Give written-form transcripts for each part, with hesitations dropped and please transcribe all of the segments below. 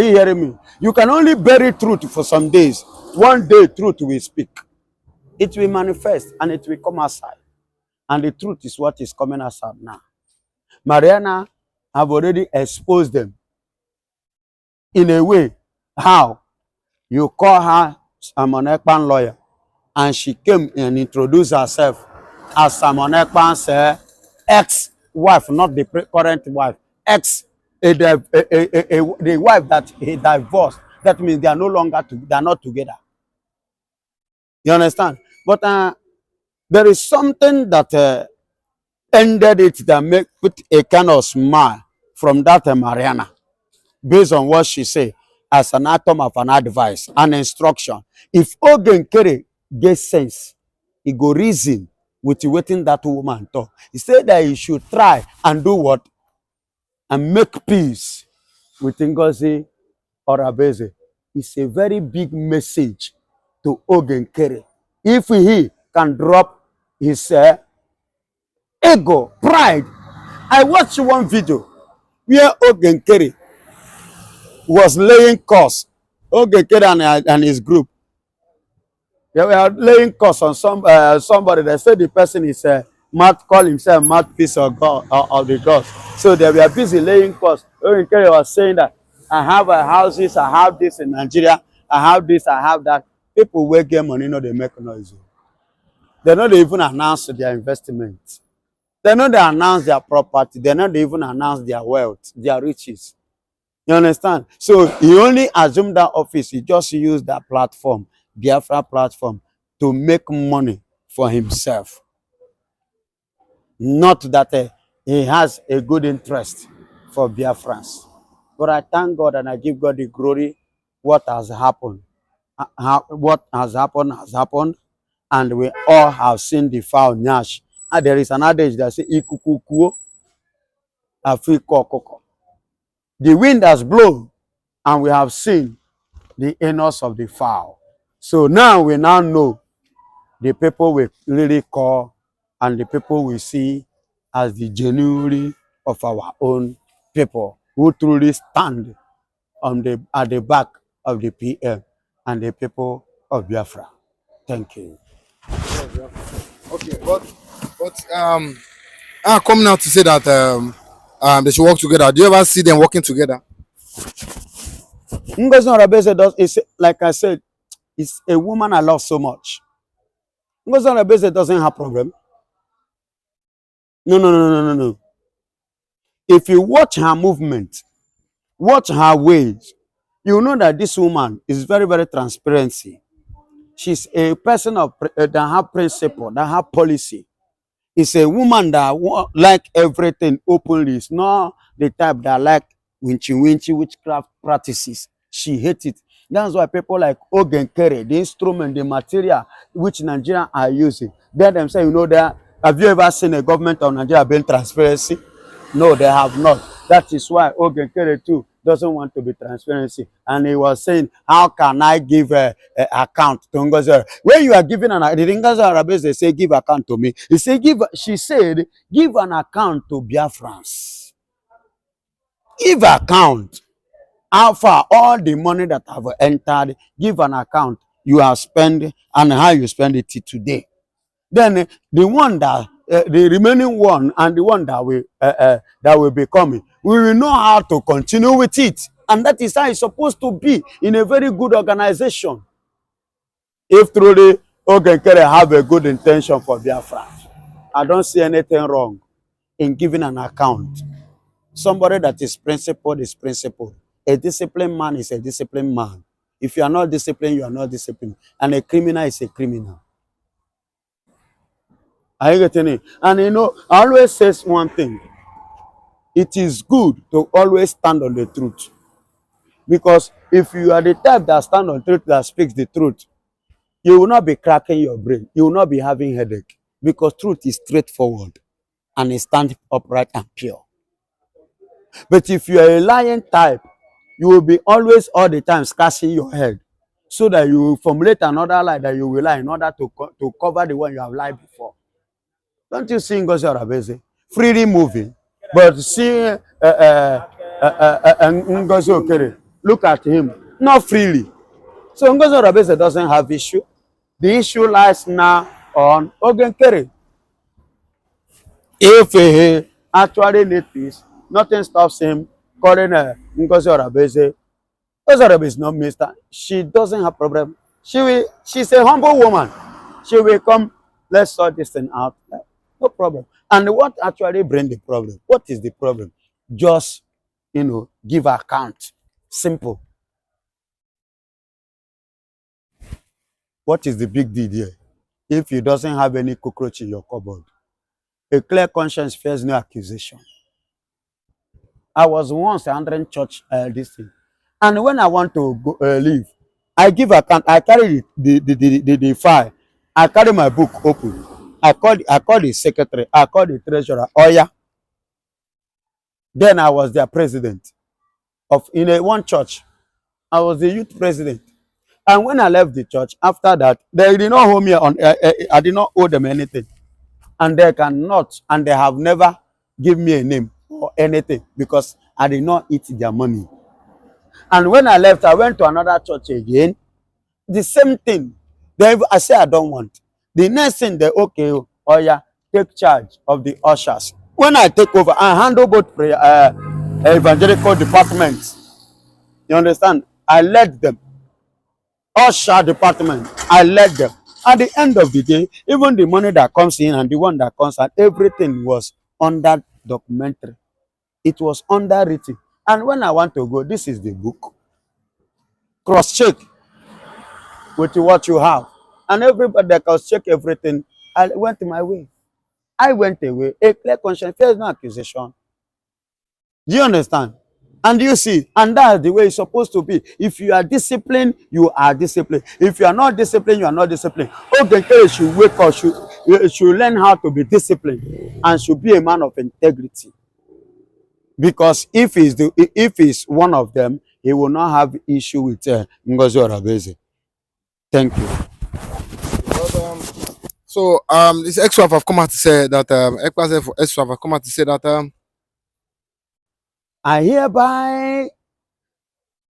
Are you hearing me? You can only bury truth for some days. One day, truth will speak. It will manifest and it will come outside. And the truth is what is coming outside now. Mariana have already exposed them in a way. How? You call her Simon Ekpan lawyer, and she came and introduced herself as Simon Ekpan's ex-wife, not the current wife, the wife that he divorced. That means they are no longer they are not together. You understand? But there is something that ended it that put a kind of smile from that Mariana, based on what she said, as an atom of an advice, an instruction. If Nkere gets sense, he go reason with waiting that woman talk. He said that he should try and do what? And make peace with Ngozi or Abeze. It's a very big message to Nkere. If he can drop his ego, pride. I watched one video where Nkere was laying curse. Nkere and his group. They were laying curse on somebody. They said the person is call himself mouthpiece of God of the gods. So they were busy laying curse. Nkere was saying that I have houses, I have this in Nigeria, I have this, I have that. People will get money, no, they make noise. They not even announce their investments. They not announce their property. They not even announce their wealth, their riches. You understand? So he only assumed that office. He just used that platform, Biafra platform, to make money for himself. Not that he has a good interest for Biafrans. But I thank God and I give God the glory. What has happened? What has happened. And we all have seen the foul nyash. And there is an adage that says, Ikukukuo, Afikokoko. The wind has blown, and we have seen the anus of the fowl. So now we now know the people we really call and the people we see as the genuine of our own people who truly stand at the back of the PM and the people of Biafra. Thank you. Okay, but I come now to say that they should work together. Do you ever see them working together? Ngozi Orabeze does, is, like I said, is a woman I love so much. Ngozi Orabeze doesn't have problem. No. If you watch her movement, watch her ways, you know that this woman is very, very transparency. She's a person of that have principle, that have policy. It's a woman that like everything openly. It's not the type that like winchy witchcraft practices. She hates it. That's why people like Nkere, the instrument, the material which Nigerians are using, they themselves, you know, that have you ever seen a government of Nigeria being transparency? No, they have not. That is why Nkere too doesn't want to be transparency. And he was saying, how can I give a account to Ngozi? When you are giving an account, the Ngozi Arabes, they say, give account to me. She said, give an account to Biafrans. Give account. How far all the money that have entered, give an account you have spent and how you spend it today. Then the one that the remaining one and the one that will be coming, we will know how to continue with it, and that is how it's supposed to be in a very good organization. If truly Nkere have a good intention for Biafra, I don't see anything wrong in giving an account. Somebody that is principled is principled. A disciplined man is a disciplined man. If you are not disciplined, you are not disciplined. And a criminal is a criminal. Are you getting it? And you know, I always say one thing. It is good to always stand on the truth. Because if you are the type that stand on truth, that speaks the truth, you will not be cracking your brain. You will not be having headache. Because truth is straightforward. And it stands upright and pure. But if you are a lying type, you will be always all the time scratching your head, so that you will formulate another lie that you will lie in order to cover the one you have lied before. Don't you see Ngozi Orabeze freely moving, but see Ngozi Nkere look at him, not freely. So Ngozi Orabese doesn't have issue. The issue lies now on Nkere. If he actually need peace, nothing stops him calling Ngozi Orabese. Ngozi Orabese is not Mister. She doesn't have problem. She's a humble woman. She will come, let's sort this thing out. No problem. And what actually bring the problem? What is the problem? Just, give account. Simple. What is the big deal here? If you doesn't have any cockroach in your cupboard, a clear conscience fears no accusation. I was once handling church this thing, and when I want to go, leave, I give account. I carry the file. I carry my book open. I call the secretary. I call the treasurer. Oh yeah. Then I was their president of one church. I was the youth president. And when I left the church, after that, they did not hold me on. I did not owe them anything, and they cannot, and they have never given me a name or anything because I did not eat their money. And when I left, I went to another church again. The same thing. I say I don't want. The next thing they okay, oh yeah, take charge of the ushers. When I take over, I handle both prayer, evangelical departments. You understand? I led them. Usher department, I led them. At the end of the day, even the money that comes in and the one that comes out, everything was under documentary. It was underwritten. And when I want to go, this is the book. Cross-check with what you have. And everybody that cross-check everything, I went my way. I went away. A clear conscience, there's no accusation. Do you understand? And you see, and that's the way it's supposed to be. If you are disciplined, you are disciplined. If you are not disciplined, you are not disciplined. Okay, should wake up, should learn how to be disciplined and should be a man of integrity. Because if he's one of them, he will not have issue with Ngozi Orabese. Thank you. So this ex-wife have come out to say that Ekpa's ex-wife have come out to say that I hereby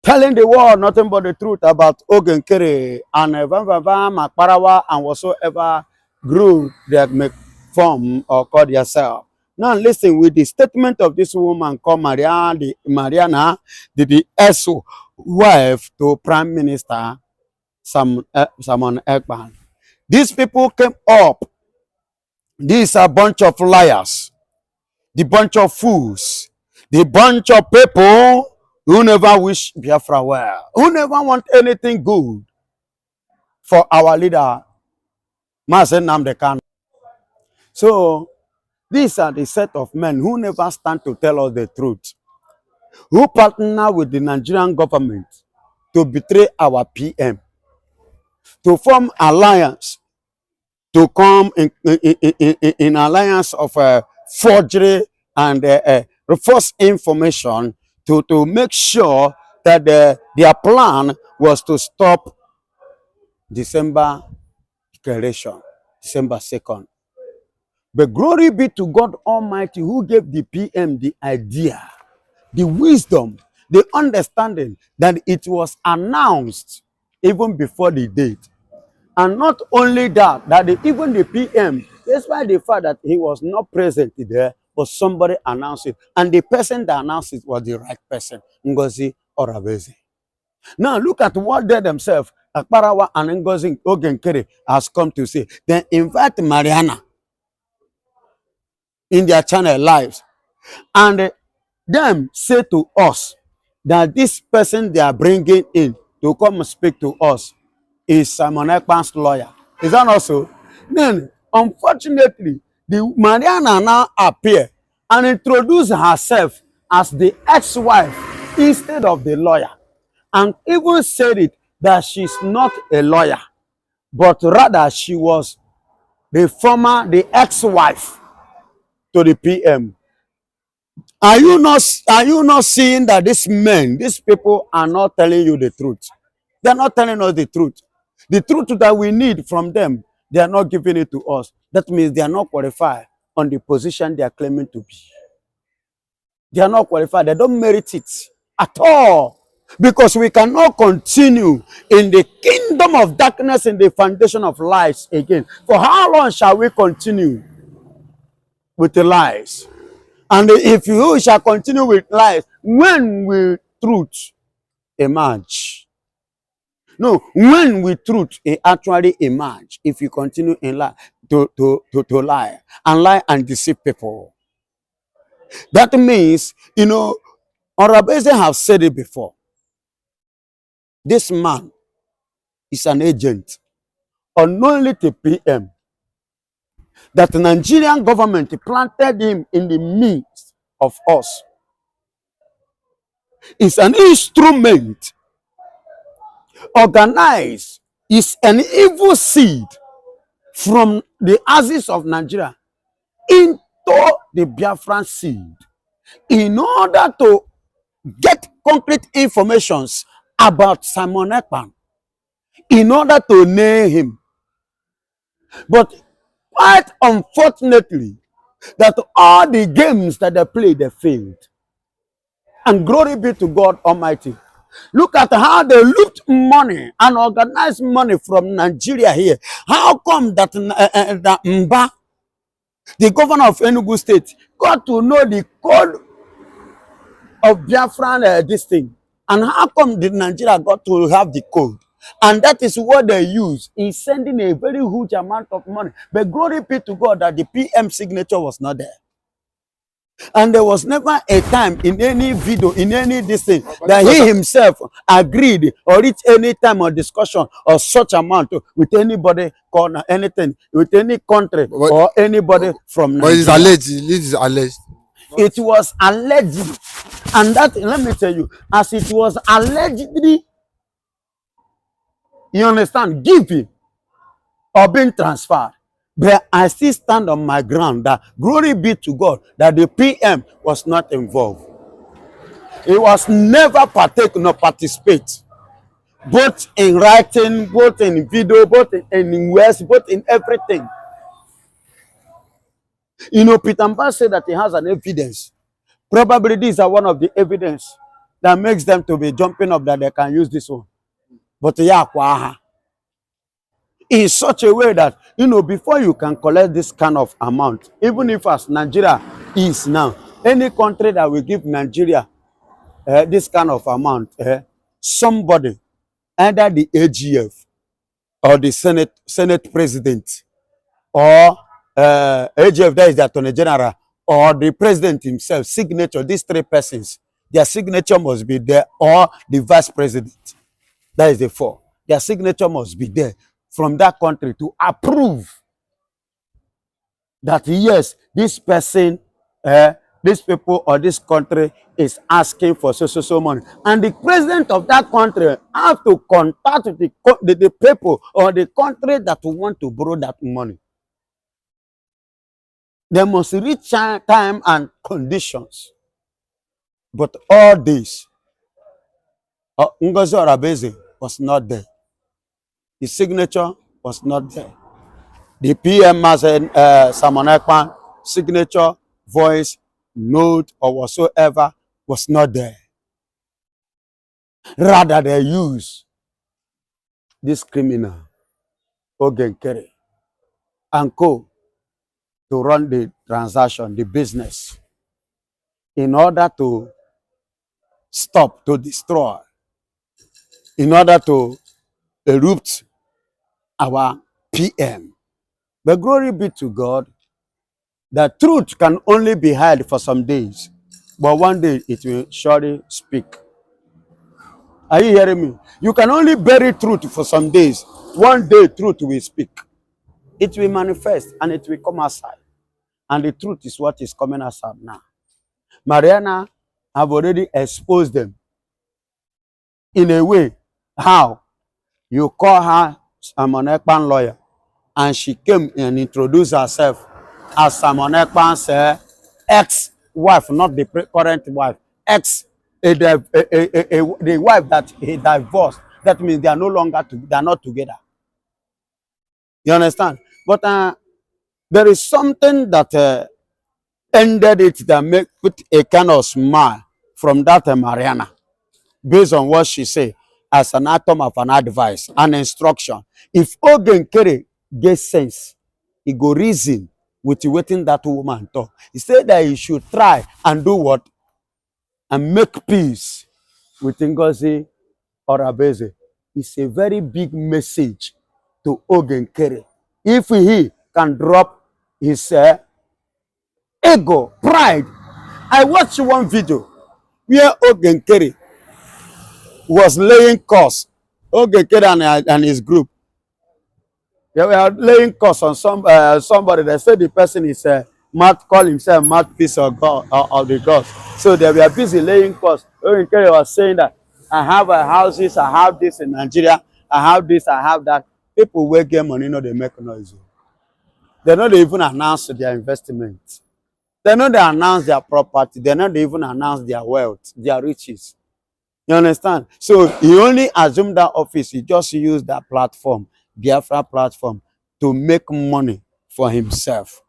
telling the world nothing but the truth about Nkere and Makparawa and whatsoever group that make form or call yourself. Now listen with the statement of this woman called Marian, Mariana, the ex-wife to Prime Minister Simon Ekpa. These people came up. These are a bunch of liars, the bunch of fools, the bunch of people who never wish Biafra well, who never want anything good for our leader, Mazen Namdekan. So these are the set of men who never stand to tell us the truth, who partner with the Nigerian government to betray our PM, to form alliance, to come in alliance of forgery and false information to make sure that their plan was to stop December declaration, December 2nd. But glory be to God Almighty who gave the PM the idea, the wisdom, the understanding that it was announced even before the date. And not only that, even the PM, despite the fact that he was not present there, but somebody announced it. And the person that announced it was the right person, Ngozi Orabese. Now look at what they themselves, Akparawa and Ngozi Nkere, has come to say. They invite Mariana in their channel lives. And them say to us that this person they are bringing in to come and speak to us is Simon Ekpa's lawyer. Is that also? Then, unfortunately, the Mariana now appear and introduce herself as the ex-wife instead of the lawyer, and even said it that she's not a lawyer, but rather she was the ex-wife to the PM. Are you not seeing that these people are not telling you the truth? They're not telling us the truth. The truth that we need from them, they are not giving it to us. That means they are not qualified on the position they are claiming to be. They are not qualified. They don't merit it at all. Because we cannot continue in the kingdom of darkness, in the foundation of lies again. For how long shall we continue with the lies? And if you shall continue with lies, when will truth emerge? No, when will truth actually emerge? If you continue in lie, to lie and deceive people. That means, Orabeze have said it before. This man is an agent unknowingly to PM. That the Nigerian government planted him in the midst of us. Is an instrument organized, is an evil seed from the ashes of Nigeria into the Biafran seed in order to get concrete informations about Simon Ekpa, in order to nail him. But quite unfortunately, that all the games that they played, they failed. And glory be to God Almighty. Look at how they looped money and organized money from Nigeria here. How come that Mba, the governor of Enugu State, got to know the code of Biafran this thing? And how come the Nigeria got to have the code? And that is what they use in sending a very huge amount of money. But glory be to God that the PM signature was not there. And there was never a time in any video, in any this thing, that he himself agreed or reached any time or discussion of such amount with anybody, anything, with any country or anybody from Nigeria. But it's alleged. It is alleged. It was alleged. And that, let me tell you, as it was allegedly, you understand, given or being transferred, but I still stand on my ground that glory be to God that the PM was not involved. He was never partake nor participate, both in writing, both in video, both in words, both in everything. Peter Mba said that he has an evidence. Probably these are one of the evidence that makes them to be jumping up that they can use this one. But in such a way that, before you can collect this kind of amount, even if as Nigeria is now, any country that will give Nigeria this kind of amount, somebody, either the AGF or the Senate President, or AGF, that is the Attorney General, or the President himself, signature, these three persons, their signature must be there, or the Vice President, that is the four. Their signature must be there from that country to approve that yes, this person, this people or this country is asking for so money. And the president of that country have to contact the people or the country that want to borrow that money. They must reach time and conditions. But all this, Ngozi Orabeze was not there. His signature was not there. The PM as Simon Ekpa signature, voice, note, or whatsoever was not there. Rather, they use this criminal, Nkere, and co. to run the transaction, the business, in order to stop, to destroy, in order to erupt our PM. But glory be to God, that truth can only be held for some days, but one day it will surely speak. Are you hearing me? You can only bury truth for some days. One day truth will speak. It will manifest and it will come outside. And the truth is what is coming outside now. Marian have already exposed them in a way. How? You call her Simon Ekpa's lawyer, and she came and introduced herself as Simon Ekpa's ex-wife, not the current wife, the wife that he divorced. That means they are no longer they are not together. You understand? But there is something that ended it that put a kind of smile from that Mariana. based on what she say, as an atom of an advice, an instruction. If Nkere get sense, he go reason with wetin that woman talk. He said that he should try and do what? And make peace with Ngozi or Abeze. It's a very big message to Nkere. If he can drop his ego, pride. I watched one video where Nkere was laying curse. Nkere and his group, they were laying curse on somebody. They said the person is call himself mouthpiece of God of the gods. So they were busy laying curse. Nkere was saying that I have houses, I have this in Nigeria, I have this, I have that. People wey get money, no, they make noise. They no dey even announce their investment. They no dey announce their property. They no dey even announce their wealth, their riches. You understand? So he only assumed that office. He just used that platform, Biafra platform, to make money for himself.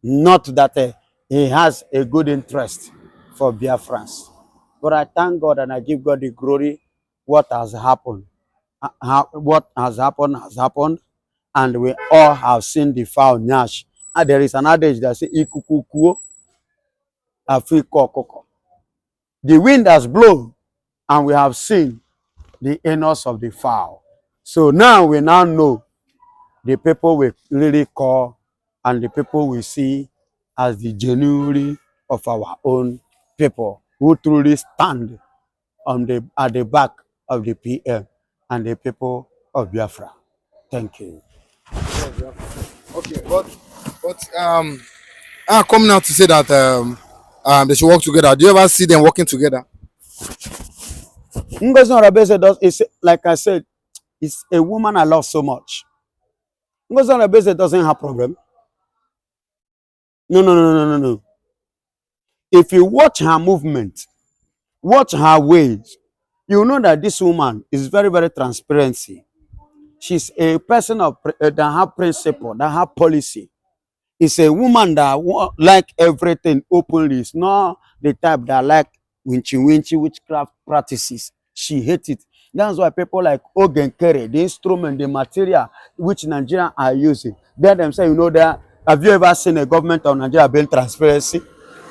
Not that he has a good interest for Biafrans. But I thank God and I give God the glory. What has happened? What has happened, and we all have seen the foul nyash. And there is an adage that says, "Ikukukuo, Afriko koko." The wind has blown, and we have seen the anus of the fowl. So now we now know the people we really call and the people we see as the genuine of our own people who truly stand at the back of the PM and the people of Biafra. Thank you. Okay, but coming out to say that they should work together. Do you ever see them working together? Ngozi Orabeze does is like I said, it's a woman I love so much. Ngozi Orabeze doesn't have problem. No. If you watch her movement, watch her ways, you know that this woman is very, very transparency. She's a person of that have principle, that have policy. It's a woman that like everything openly. It's not the type that like winchy witchcraft practices. She hates it. That's why people like Nkere, the instrument, the material which Nigerians are using, they themselves, you know, that have you ever seen a government of Nigeria being transparency?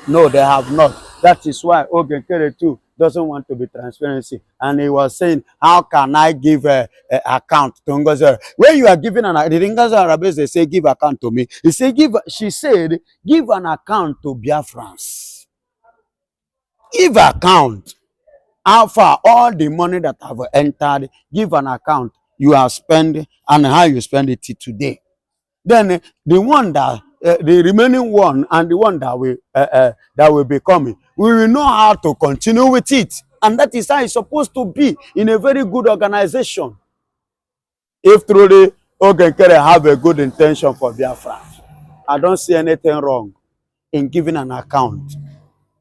No, they have not. That is why Nkere too doesn't want to be transparency. And he was saying, how can I give a account to Ngozi? When you are giving an account, the Ngozi Arabes, they say, give account to me. She said, give an account to Biafrans. Give account. How far all the money that have entered, give an account you have spent and how you spend it today. Then the one that the remaining one and the one that will be coming, we will know how to continue with it, and that is how it's supposed to be in a very good organization. If truly Nkere have a good intention for Biafra, I don't see anything wrong in giving an account.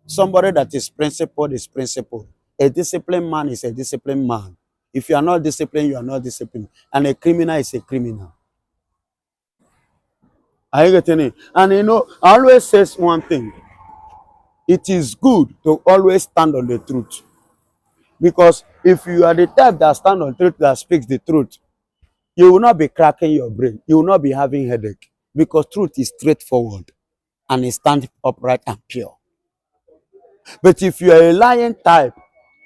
Somebody that is principled is principled. A disciplined man is a disciplined man. If you are not disciplined, you are not disciplined. And a criminal is a criminal. Are you getting it? And you know, I always say one thing. It is good to always stand on the truth. Because if you are the type that stand on truth, that speaks the truth, you will not be cracking your brain. You will not be having headache. Because truth is straightforward and it stands upright and pure. But if you are a lying type,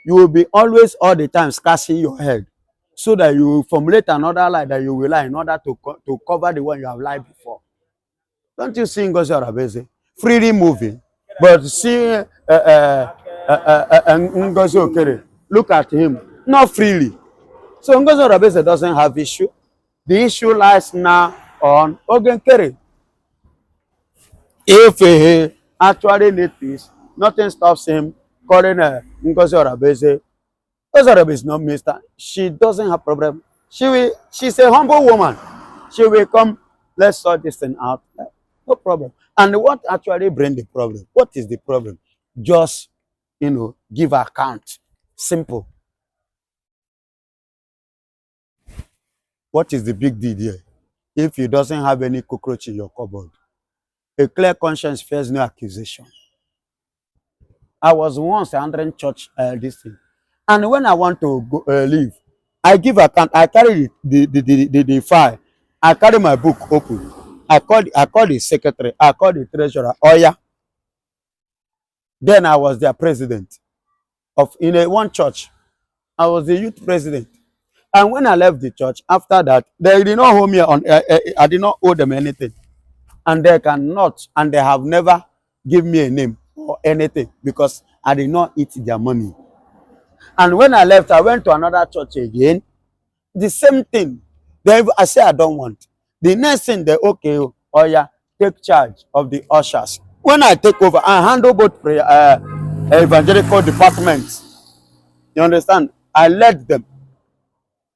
you will be always all the time scratching your head, so that you will formulate another lie that you will lie in order to cover the one you have lied before. Don't you see Ngozi Orabeze freely moving, but see Ngozi Okere, look at him, not freely. So Ngozi Orabeze doesn't have issue. The issue lies now on Nkere. If he actually need peace, nothing stops him calling Ngozi Orabeze. Ngozi Orabeze is not mister. She doesn't have problem. She's a humble woman. She will come, let's sort this thing out. No problem. And what actually bring the problem? What is the problem? Just, give account. Simple. What is the big deal here? If you doesn't have any cockroach in your cupboard, a clear conscience fears no accusation. I was once handling church this thing. And when I want to go, leave, I give account. I carry the file. I carry my book open. I call the secretary. I call the treasurer. Oh yeah. Then I was their president of in a one church. I was the youth president. And when I left the church, after that, they did not hold me on. I did not owe them anything, and they cannot, and they have never give me a name or anything because I did not eat their money. And when I left, I went to another church again. The same thing. I say I don't want. The next thing they okay, oh yeah, take charge of the ushers. When I take over, I handle both prayer, evangelical departments. You understand? I led them.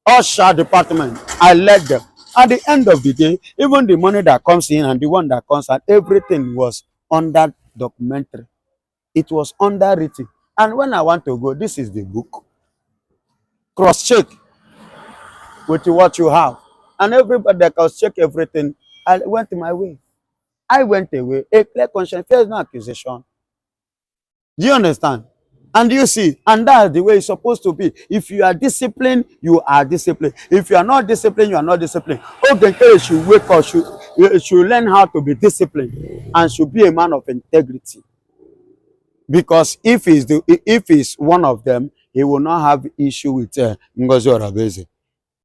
Usher department, I led them. At the end of the day, even the money that comes in and the one that comes out, everything was under documentary. It was underwritten. And when I want to go, this is the book. Cross check with what you have. And everybody that cross check everything, I went my way. I went away. A clear conscience, there's no accusation. Do you understand? And you see, and that's the way it's supposed to be. If you are disciplined, you are disciplined. If you are not disciplined, you are not disciplined. Nkere should wake up, should learn how to be disciplined and should be a man of integrity. Because if he's one of them, he will not have issue with Ngozi or Abeze.